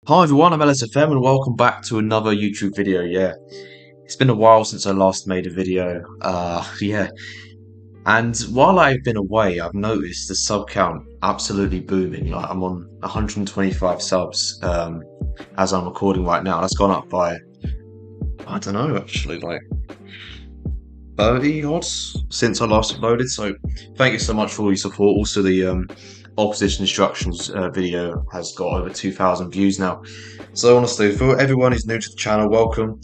Hi everyone, I'm FM and welcome back to another YouTube video. Yeah, it's been a while since I last made a video. Yeah, and while I've been away, I've noticed the sub count absolutely booming. Like I'm on 125 subs as I'm recording right now. That's gone up by, I don't know, actually like 30 odds since I last uploaded. So thank you so much for all your support. Also, the opposition instructions video has got over 2,000 views now. So honestly, for everyone who's new to the channel, welcome.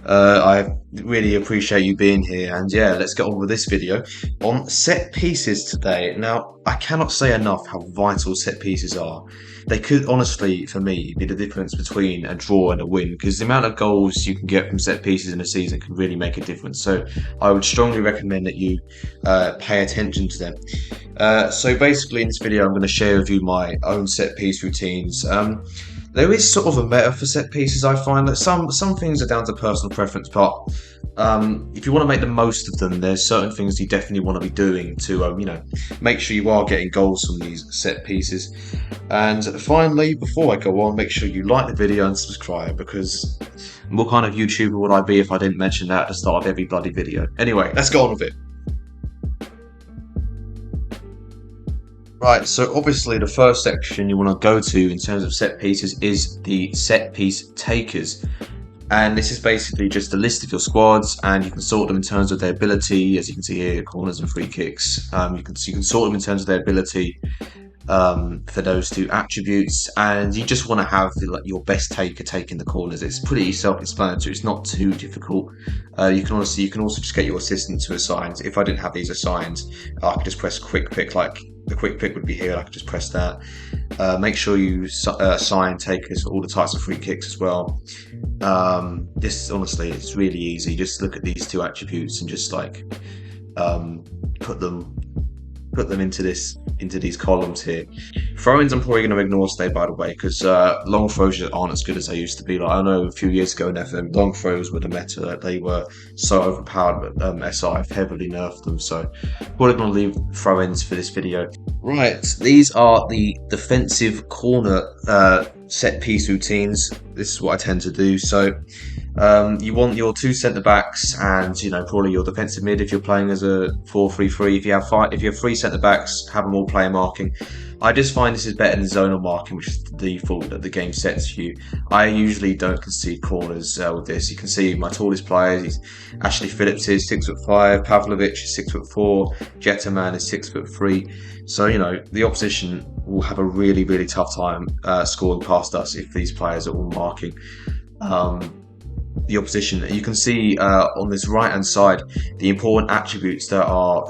I really appreciate you being here, and yeah, let's get on with this video on set pieces today. Now, I cannot say enough how vital set pieces are. They could honestly, for me, be the difference between a draw and a win, because the amount of goals you can get from set pieces in a season can really make a difference. So I would strongly recommend that you pay attention to them. So basically in this video I'm going to share with you my own set piece routines. There is sort of a meta for set pieces. I find that some things are down to personal preference, but if you want to make the most of them, there's certain things you definitely want to be doing to make sure you are getting goals from these set pieces. And finally, before I go on, make sure you like the video and subscribe, because what kind of YouTuber would I be if I didn't mention that at the start of every bloody video? Anyway, let's go on with it. Right, so obviously the first section you want to go to in terms of set pieces is the set piece takers. And this is basically just a list of your squads, and you can sort them in terms of their ability, as you can see here, corners and free kicks. You can sort them in terms of their ability for those two attributes, and you just want to have your best taker taking the corners. It's pretty self-explanatory. It's not too difficult. You can also just get your assistant to assign. If I didn't have these assigned, I could just press quick pick. Like the quick pick would be here. I could just press that. Make sure you assign takers for all the types of free kicks as well. This honestly, it's really easy. Just look at these two attributes and just like put them into these columns here. Throw-ins I'm probably going to ignore today, by the way, because long throws aren't as good as they used to be. Like I know a few years ago in FM, long throws were the meta. They were so overpowered, but SI have heavily nerfed them. So probably going to leave throw-ins for this video. Right, these are the defensive corner set piece routines. This is what I tend to do. So you want your two centre backs and probably your defensive mid if you're playing as a 4-3-3. If you have three centre backs, have them all player marking. I just find this is better than zonal marking, which is the default that the game sets for you. I usually don't concede corners with this. You can see my tallest players. Ashley Phillips is 6'5", Pavlovic is 6'4", Jetterman is 6'3". So the opposition will have a really, really tough time scoring past us if these players are all marking the opposition. You can see on this right hand side the important attributes that are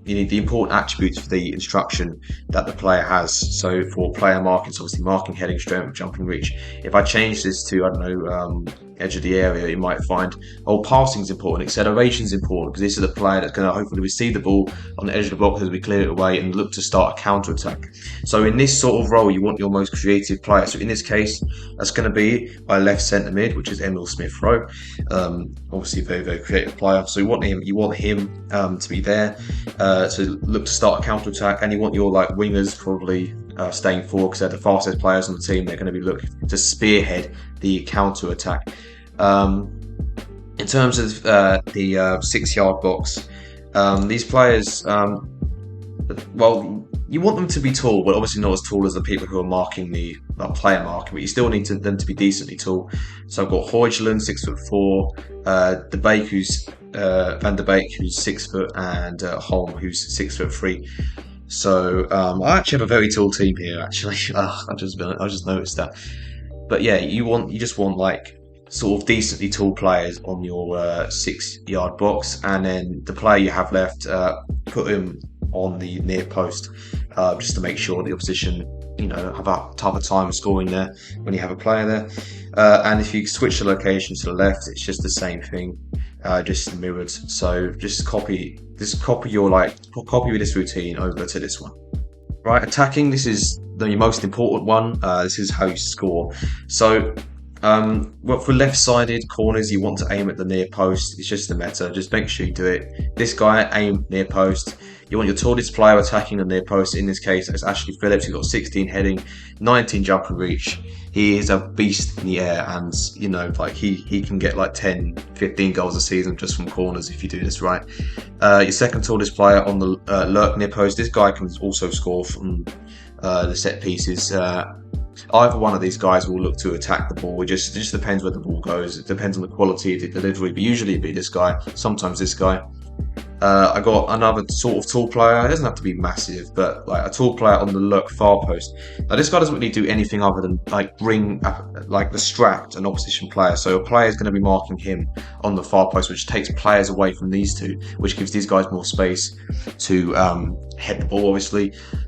you need the important attributes for the instruction that the player has. So for player marking, it's obviously marking, heading, strength, jumping, reach. If I change this to, I don't know, edge of the area, you might find passing is important, acceleration is important, because this is the player that's going to hopefully receive the ball on the edge of the box as we clear it away and look to start a counter attack. So in this sort of role, you want your most creative player. So in this case, that's going to be my left centre mid, which is Emil Smith-Rowe. Obviously a very, very creative player. So you want him to be there to look to start a counter attack, and you want your wingers probably staying forward, because they're the fastest players on the team. They're going to be looking to spearhead the counter attack. In terms of the 6-yard box, these players, well, you want them to be tall, but obviously not as tall as the people who are marking the player marking, but you still need them to be decently tall. So I've got Højlund, 6'4", De Beek, Van der Beek, who's 6 foot, and Holm, who's 6'3". So I actually have a very tall team here. Actually, I just noticed that. But yeah, you just want sort of decently tall players on your 6-yard box, and then the player you have left, put him on the near post, just to make sure the opposition have a tougher time scoring there when you have a player there. And if you switch the location to the left, it's just the same thing, just mirrored. So just copy this routine over to this one. Right, attacking, this is the most important one. This is how you score. So Well, for left-sided corners, you want to aim at the near post. It's just the meta. Just make sure you do it. This guy, aim near post. You want your tallest player attacking the near post. In this case, it's Ashley Phillips. He's got 16 heading, 19 jump and reach. He is a beast in the air, and like he can get like 10, 15 goals a season just from corners if you do this right. Your second tallest player on the lurk near post. This guy can also score from the set pieces. Either one of these guys will look to attack the ball. It just depends where the ball goes. It depends on the quality of the delivery, but usually it'd be this guy, sometimes this guy. I got another sort of tall player. It doesn't have to be massive, but like a tall player on the lurk far post. Now this guy doesn't really do anything other than distract an opposition player. So a player is going to be marking him on the far post, which takes players away from these two, which gives these guys more space to head the ball. Obviously,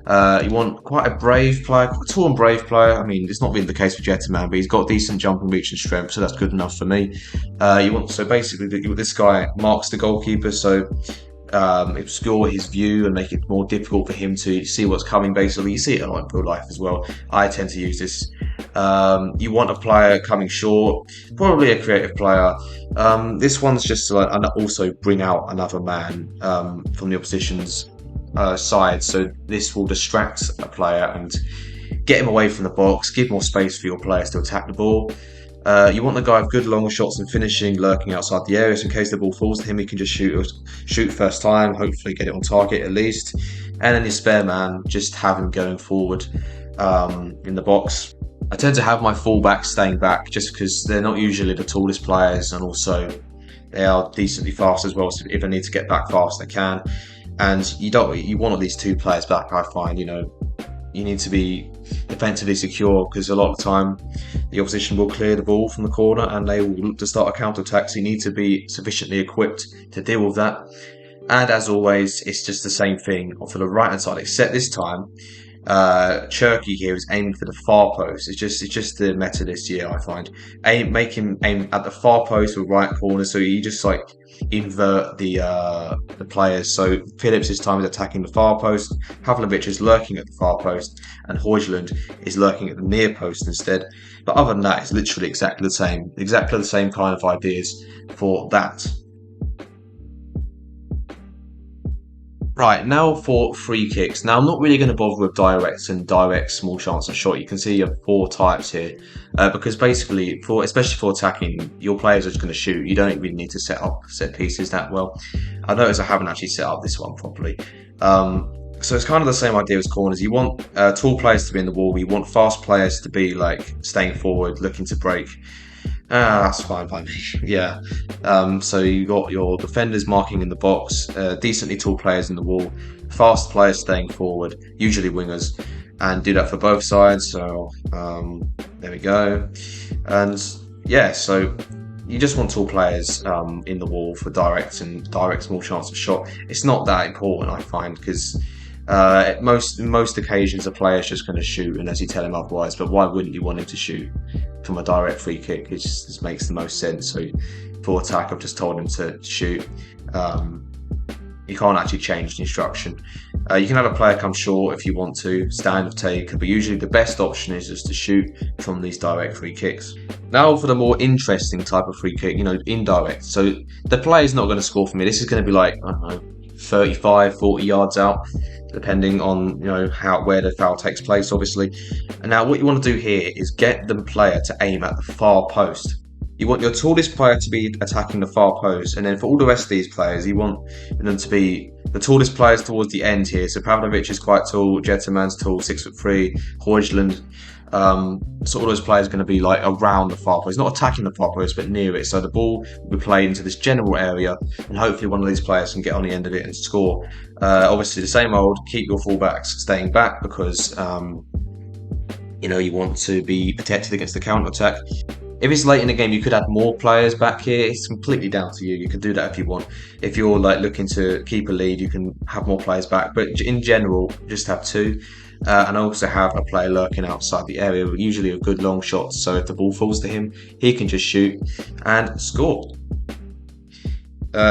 you want quite a brave player, quite a tall and brave player. I mean, it's not really the case for Jetterman, but he's got decent jumping reach and strength, so that's good enough for me. This guy marks the goalkeeper, so obscure his view and make it more difficult for him to see what's coming. Basically, you see it in real life as well. I tend to use this. You want a player coming short, probably a creative player. This one's just to also bring out another man from the opposition's side, so this will distract a player and get him away from the box, give more space for your players to attack the ball. You want the guy with good long shots and finishing lurking outside the area, so in case the ball falls to him, he can just shoot first time, hopefully get it on target at least. And then your spare man, just have him going forward in the box. I tend to have my fullbacks staying back just because they're not usually the tallest players, and also they are decently fast as well, so if they need to get back fast, they can. And you want at least two players back, I find. You need to be defensively secure because a lot of the time the opposition will clear the ball from the corner and they will look to start a counter-attack, so you need to be sufficiently equipped to deal with that. And as always, it's just the same thing for the right hand side, except this time Cherky here is aiming for the far post. It's just the meta this year, I find. Make him aim at the far post or right corner, so you just invert the players. So Phillips this time is attacking the far post, Havlovic is lurking at the far post, and Højlund is lurking at the near post instead. But other than that, it's literally exactly the same kind of ideas for that. Right, now for free kicks. Now, I'm not really going to bother with directs and direct small chance of shot. You can see you have 4 types here. Because basically, especially for attacking, your players are just going to shoot. You don't really need to set up set pieces that well. I notice I haven't actually set up this one properly. So it's kind of the same idea as corners. You want tall players to be in the wall. You want fast players to be staying forward, looking to break. That's fine by me. Yeah. So you got your defenders marking in the box, decently tall players in the wall, fast players staying forward, usually wingers, and do that for both sides. So there we go. And yeah, so you just want tall players in the wall for direct small chance of shot. It's not that important, I find, because most occasions a player's just going to shoot unless you tell him otherwise. But why wouldn't you want him to shoot from a direct free kick? It just makes the most sense. So for attack, I've just told him to shoot. You can't actually change the instruction. You can have a player come short if you want to, stand of taker, but usually the best option is just to shoot from these direct free kicks. Now for the more interesting type of free kick, indirect. So the player's not going to score for me. This is going to be I don't know, 35, 40 yards out, depending on where the foul takes place, obviously. And now what you want to do here is get the player to aim at the far post. You want your tallest player to be attacking the far post, and then for all the rest of these players, you want them to be the tallest players towards the end here. So Pavlovic is quite tall, Jetterman's tall, 6'3", Højlund. So all those players are going to be around the far post, not attacking the far post, but near it. So the ball will be played into this general area, and hopefully one of these players can get on the end of it and score. Obviously, the same old. Keep your fullbacks staying back because you want to be protected against the counter attack. If it's late in the game, you could add more players back here. It's completely down to you. You can do that if you want. If you're looking to keep a lead, you can have more players back. But in general, just have 2. And also have a player lurking outside the area, usually a good long shot. So if the ball falls to him, he can just shoot and score.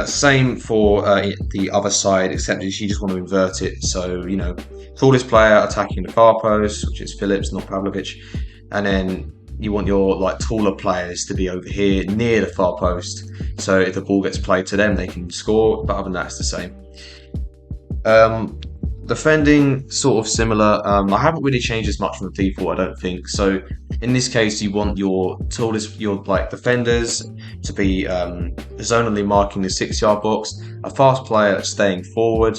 Same for the other side, except you just want to invert it. So, tallest player attacking the far post, which is Phillips, not Pavlovic. And then you want your like taller players to be over here near the far post. So if the ball gets played to them, they can score. But other than that, it's the same. Um, Defending sort of similar. I haven't really changed as much from the default, I don't think. So in this case, you want your tallest, your like defenders to be zonally marking the 6 yard box. A fast player staying forward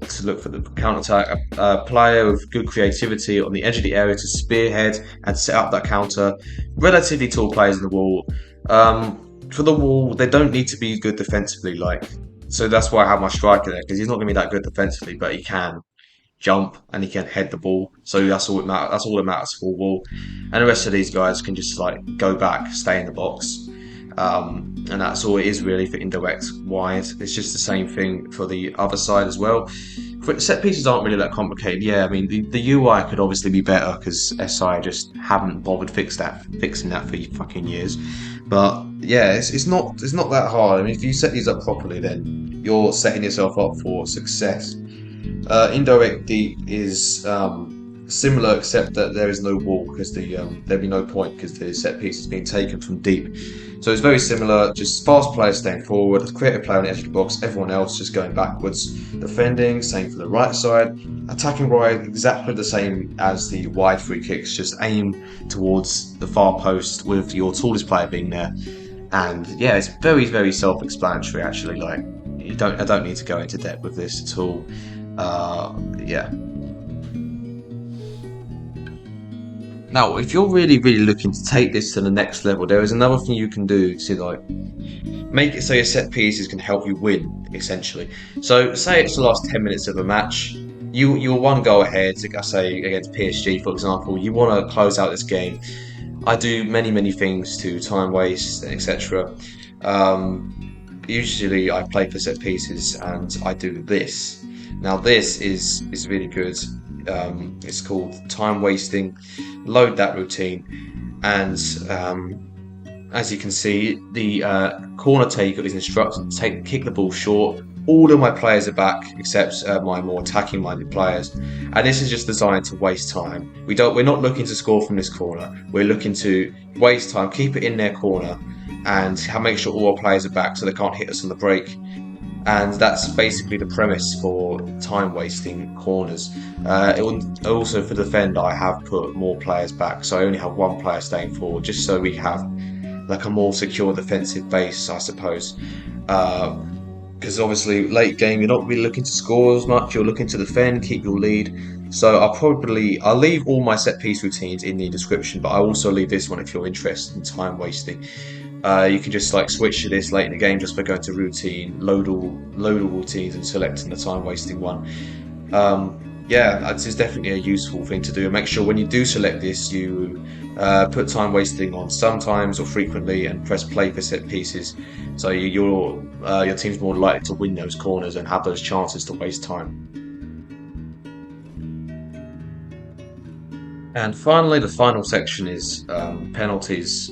to look for the counter attack. A player with good creativity on the edge of the area to spearhead and set up that counter. Relatively tall players in the wall. For the wall, they don't need to be good defensively. So that's why I have my striker there, because he's not going to be that good defensively, but he can jump and he can head the ball. So that's all that matters for wall. And the rest of these guys can just like go back, stay in the box. And that's all it is really for indirect wide. It's just the same thing for the other side as well. Set pieces aren't really that complicated. Yeah, I mean the UI could obviously be better because SI just haven't bothered fixing that for fucking years. But yeah, it's not that hard. I mean, if you set these up properly, then you're setting yourself up for success. Indirect deep is similar, except that there is no wall because there'd be no point because the set piece is being taken from deep. So it's very similar, just fast players staying forward, creative player on the edge of the box, everyone else just going backwards. Defending, same for the right side. Attacking wide, exactly the same as the wide free kicks, just aim towards the far post with your tallest player being there. And yeah, it's very, very self-explanatory actually. Like I don't need to go into depth with this at all. Yeah. Now, if you're really, really looking to take this to the next level, there is another thing you can do to like make it so your set pieces can help you win, essentially. So, say it's the last 10 minutes of a match, you're one goal ahead, say against PSG, for example. You want to close out this game. I do many things to time waste, etc. Usually, I play for set pieces, and I do this. Now, this is really good. It's called time wasting. Load that routine, and as you can see, the corner taker is instructed to kick the ball short. All of my players are back except my more attacking minded players, and this is just designed to waste time. We're not looking to score from this corner. We're looking to waste time, keep it in their corner, and make sure all our players are back so they can't hit us on the break. And that's basically the premise for time wasting corners. Also for defend, I have put more players back, so I only have one player staying forward, just so we have like a more secure defensive base, I suppose. Because obviously late game, you're not really looking to score as much. You're looking to defend, keep your lead. So I'll leave all my set piece routines in the description, but I also leave this one if you're interested in time wasting. You can just like switch to this late in the game just by going to routine, load all routines and selecting the time wasting one. Yeah, this is definitely a useful thing to do. Make sure when you do select this, you put time wasting on sometimes or frequently and press play for set pieces. So your team's more likely to win those corners and have those chances to waste time. And finally, the final section is penalties.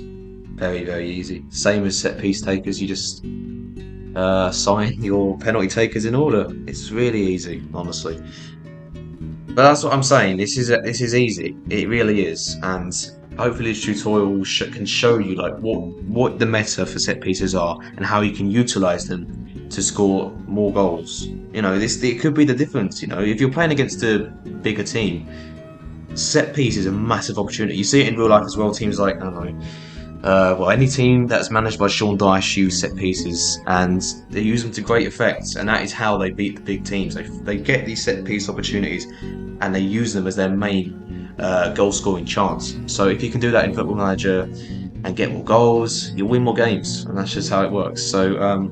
Very easy. Same as set piece takers, you just sign your penalty takers in order. It's really easy, honestly. But that's what I'm saying. This is easy. It really is, and hopefully this tutorial can show you like what the meta for set pieces are and how you can utilize them to score more goals. You know, it could be the difference. You know, if you're playing against a bigger team, set piece is a massive opportunity. You see it in real life as well. Teams like, I don't know. Any team that's managed by Sean Dyche use set pieces, and they use them to great effect, and that is how they beat the big teams. They get these set piece opportunities, and they use them as their main goal scoring chance. So if you can do that in Football Manager and get more goals, you'll win more games, and that's just how it works. So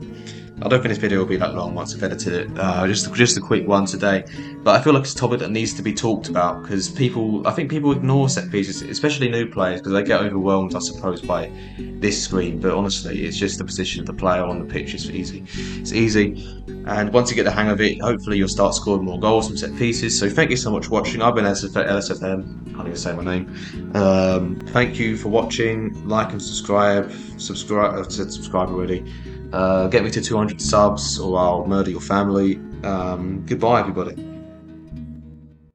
I don't think this video will be that long once I've edited it. Just a quick one today, but I feel like it's a topic that needs to be talked about because I think people ignore set pieces, especially new players, because they get overwhelmed, I suppose, by this screen. But honestly, it's just the position of the player on the pitch. It's easy. It's easy, and once you get the hang of it, hopefully you'll start scoring more goals from set pieces. So thank you so much for watching. I've been LSFM. Can't even say my name. Thank you for watching. Like and subscribe. Subscribe already. Get me to 200 subs or I'll murder your family. Goodbye, everybody.